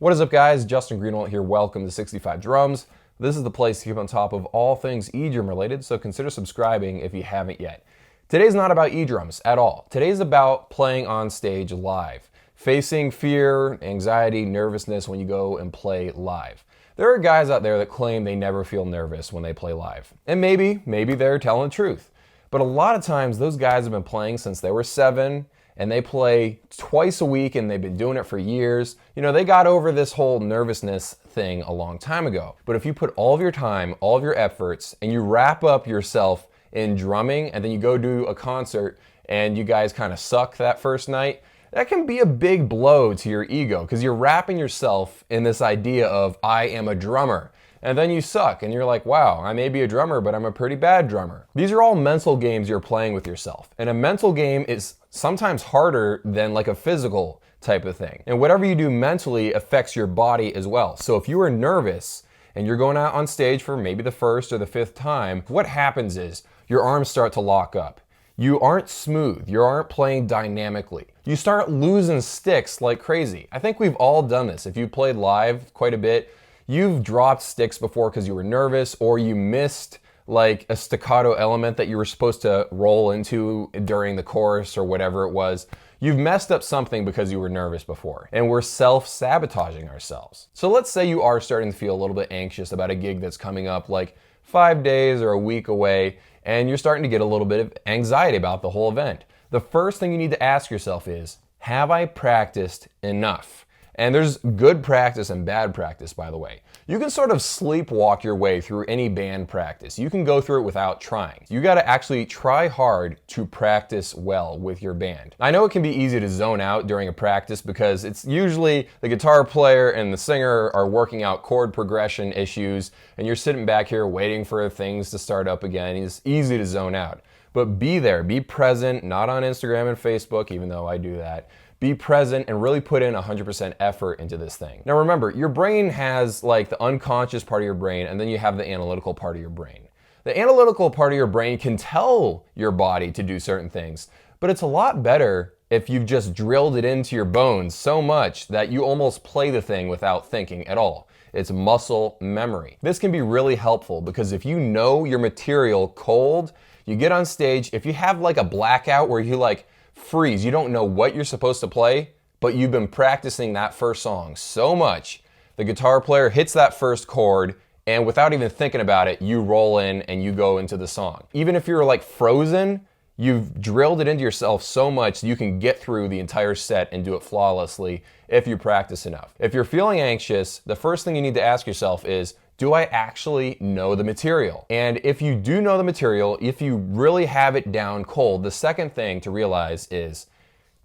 What is up, guys? Justin Greenwald here. Welcome to 65 Drums. This is the place to keep on top of all things e-drum related, so consider subscribing if you haven't yet. Today's not about e-drums at all. Today's about playing on stage live, facing fear, anxiety, nervousness when you go and play live. There are guys out there that claim they never feel nervous when they play live. And maybe they're telling the truth. But a lot of times those guys have been playing since they were 7, and they play twice a week and they've been doing it for years. You know, they got over this whole nervousness thing a long time ago. But if you put all of your time, all of your efforts, and you wrap up yourself in drumming, and then you go do a concert and you guys kind of suck that first night, that can be a big blow to your ego because you're wrapping yourself in this idea of, I am a drummer. And then you suck and you're like, wow, I may be a drummer, but I'm a pretty bad drummer. These are all mental games you're playing with yourself. And a mental game is sometimes harder than like a physical type of thing. And whatever you do mentally affects your body as well. So if you are nervous and you're going out on stage for maybe the first or the 5th time, what happens is your arms start to lock up. You aren't smooth. You aren't playing dynamically. You start losing sticks like crazy. I think we've all done this. If you played live quite a bit, you've dropped sticks before because you were nervous, or you missed like a staccato element that you were supposed to roll into during the chorus or whatever it was. You've messed up something because you were nervous before, and we're self-sabotaging ourselves. So let's say you are starting to feel a little bit anxious about a gig that's coming up like 5 days or a week away, and you're starting to get a little bit of anxiety about the whole event. The first thing you need to ask yourself is, have I practiced enough? And there's good practice and bad practice, by the way. You can sort of sleepwalk your way through any band practice. You can go through it without trying. You gotta actually try hard to practice well with your band. I know it can be easy to zone out during a practice because it's usually the guitar player and the singer are working out chord progression issues, and you're sitting back here waiting for things to start up again. It's easy to zone out. But be there, be present, not on Instagram and Facebook, even though I do that. Be present and really put in 100% effort into this thing. Now remember, your brain has like the unconscious part of your brain, and then you have the analytical part of your brain. The analytical part of your brain can tell your body to do certain things, but it's a lot better if you've just drilled it into your bones so much that you almost play the thing without thinking at all. It's muscle memory. This can be really helpful because if you know your material cold, you get on stage, if you have like a blackout where you like freeze, you don't know what you're supposed to play, but you've been practicing that first song so much, the guitar player hits that first chord, and without even thinking about it, you roll in and you go into the song. Even if you're like frozen, you've drilled it into yourself so much you can get through the entire set and do it flawlessly if you practice enough. If you're feeling anxious, the first thing you need to ask yourself is, do I actually know the material? And if you do know the material, if you really have it down cold, the second thing to realize is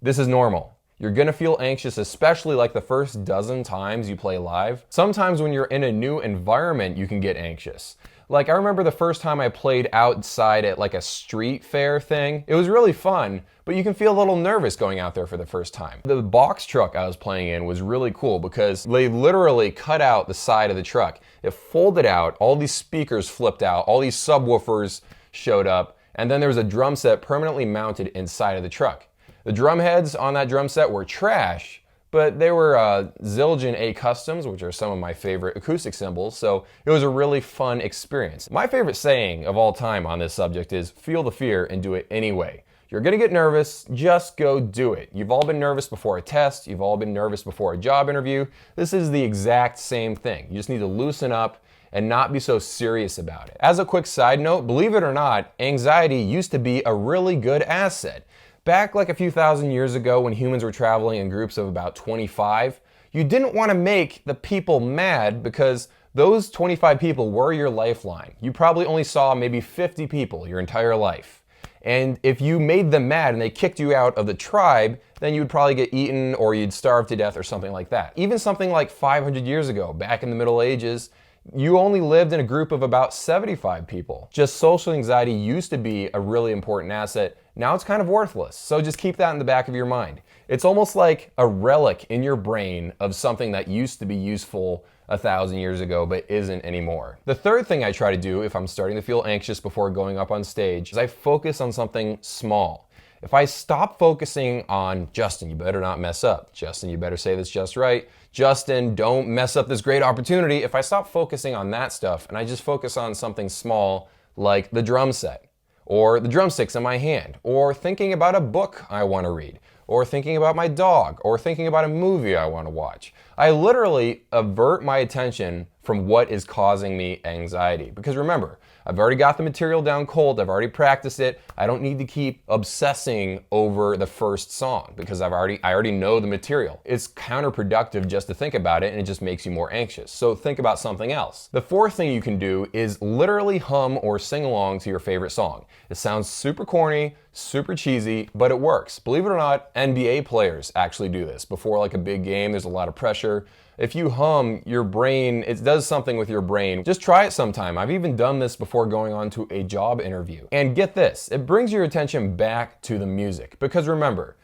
this is normal. You're gonna feel anxious, especially like the first dozen times you play live. Sometimes when you're in a new environment, you can get anxious. Like I remember the first time I played outside at like a street fair thing. It was really fun, but you can feel a little nervous going out there for the first time. The box truck I was playing in was really cool because they literally cut out the side of the truck. It folded out, all these speakers flipped out, all these subwoofers showed up, and then there was a drum set permanently mounted inside of the truck. The drum heads on that drum set were trash, but they were Zildjian A Customs, which are some of my favorite acoustic cymbals, so it was a really fun experience. My favorite saying of all time on this subject is, feel the fear and do it anyway. You're gonna get nervous, just go do it. You've all been nervous before a test, you've all been nervous before a job interview. This is the exact same thing. You just need to loosen up and not be so serious about it. As a quick side note, believe it or not, anxiety used to be a really good asset. Back like a few thousand years ago when humans were traveling in groups of about 25, you didn't want to make the people mad because those 25 people were your lifeline. You probably only saw maybe 50 people your entire life. And if you made them mad and they kicked you out of the tribe, then you would probably get eaten or you'd starve to death or something like that. Even something like 500 years ago, back in the Middle Ages, you only lived in a group of about 75 people. Just social anxiety used to be a really important asset. Now it's kind of worthless. So just keep that in the back of your mind. It's almost like a relic in your brain of something that used to be useful 1,000 years ago but isn't anymore. The third thing I try to do if I'm starting to feel anxious before going up on stage is I focus on something small. If I stop focusing on, Justin, you better not mess up. Justin, you better say this just right. Justin, don't mess up this great opportunity. If I stop focusing on that stuff and I just focus on something small like the drum set, or the drumsticks in my hand, or thinking about a book I want to read, or thinking about my dog, or thinking about a movie I want to watch, I literally avert my attention from what is causing me anxiety. Because remember, I've already got the material down cold, I've already practiced it, I don't need to keep obsessing over the first song because I already know the material. It's counterproductive just to think about it, and it just makes you more anxious. So think about something else. The fourth thing you can do is literally hum or sing along to your favorite song. It sounds super corny, super cheesy, but it works. Believe it or not, NBA players actually do this. Before like a big game, there's a lot of pressure. If you hum, your brain, it does something with your brain. Just try it sometime. I've even done this before going on to a job interview. And get this, it brings your attention back to the music. Because remember,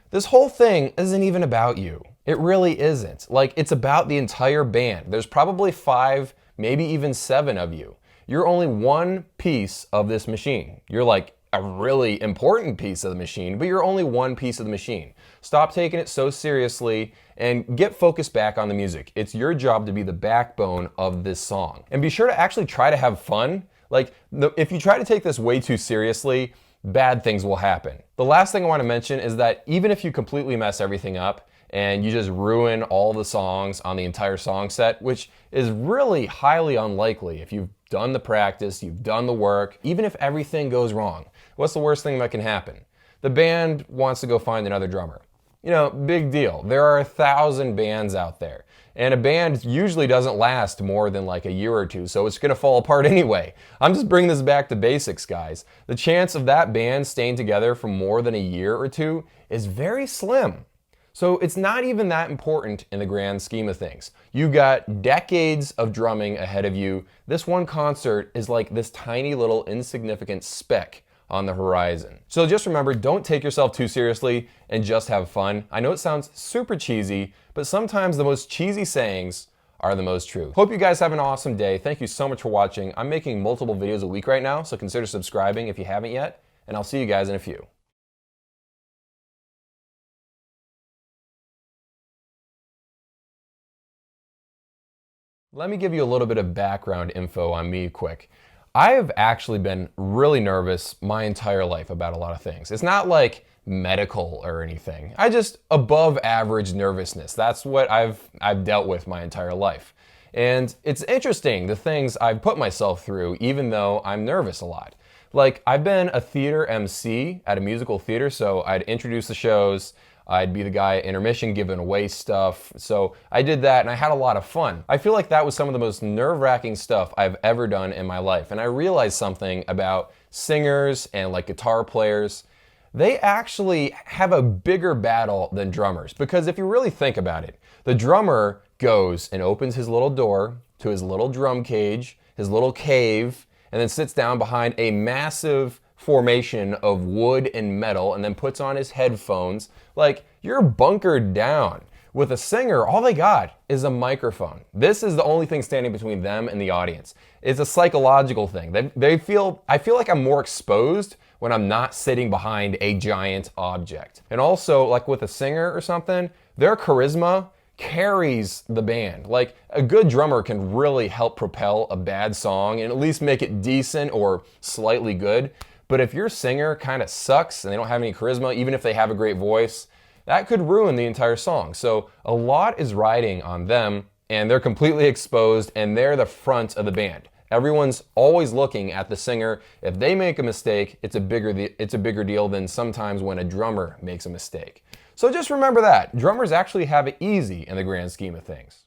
this whole thing isn't even about you. It really isn't. Like, it's about the entire band. There's probably 5, maybe even 7 of you. You're only one piece of this machine. You're like a really important piece of the machine, but you're only one piece of the machine. Stop taking it so seriously and get focused back on the music. It's your job to be the backbone of this song. And be sure to actually try to have fun. Like, if you try to take this way too seriously, bad things will happen. The last thing I want to mention is that even if you completely mess everything up and you just ruin all the songs on the entire song set, which is really highly unlikely if you've done the practice, you've done the work, even if everything goes wrong, what's the worst thing that can happen? The band wants to go find another drummer. You know, big deal. There are 1,000 bands out there, and a band usually doesn't last more than like a year or two, so it's gonna fall apart anyway. I'm just bringing this back to basics, guys. The chance of that band staying together for more than a year or two is very slim. So it's not even that important in the grand scheme of things. You've got decades of drumming ahead of you. This one concert is like this tiny little insignificant speck on the horizon. So just remember, don't take yourself too seriously and just have fun. I know it sounds super cheesy, but sometimes the most cheesy sayings are the most true. Hope you guys have an awesome day. Thank you so much for watching. I'm making multiple videos a week right now, so consider subscribing if you haven't yet, and I'll see you guys in a few. Let me give you a little bit of background info on me quick. I have actually been really nervous my entire life about a lot of things. It's not like medical or anything. I just above average nervousness. That's what I've dealt with my entire life. And it's interesting the things I've put myself through even though I'm nervous a lot. Like, I've been a theater MC at a musical theater, so I'd introduce the shows, I'd be the guy at intermission giving away stuff. So I did that and I had a lot of fun. I feel like that was some of the most nerve-wracking stuff I've ever done in my life. And I realized something about singers and like guitar players. They actually have a bigger battle than drummers. Because if you really think about it, the drummer goes and opens his little door to his little drum cage, his little cave, and then sits down behind a massive formation of wood and metal and then puts on his headphones. Like, you're bunkered down. With a singer, all they got is a microphone. This is the only thing standing between them and the audience. It's a psychological thing. I feel like I'm more exposed when I'm not sitting behind a giant object. And also, like with a singer or something, their charisma carries the band. Like, a good drummer can really help propel a bad song and at least make it decent or slightly good. But if your singer kind of sucks and they don't have any charisma, even if they have a great voice, that could ruin the entire song. So a lot is riding on them, and they're completely exposed, and they're the front of the band. Everyone's always looking at the singer. If they make a mistake, it's a bigger deal than sometimes when a drummer makes a mistake. So just remember that. Drummers actually have it easy in the grand scheme of things.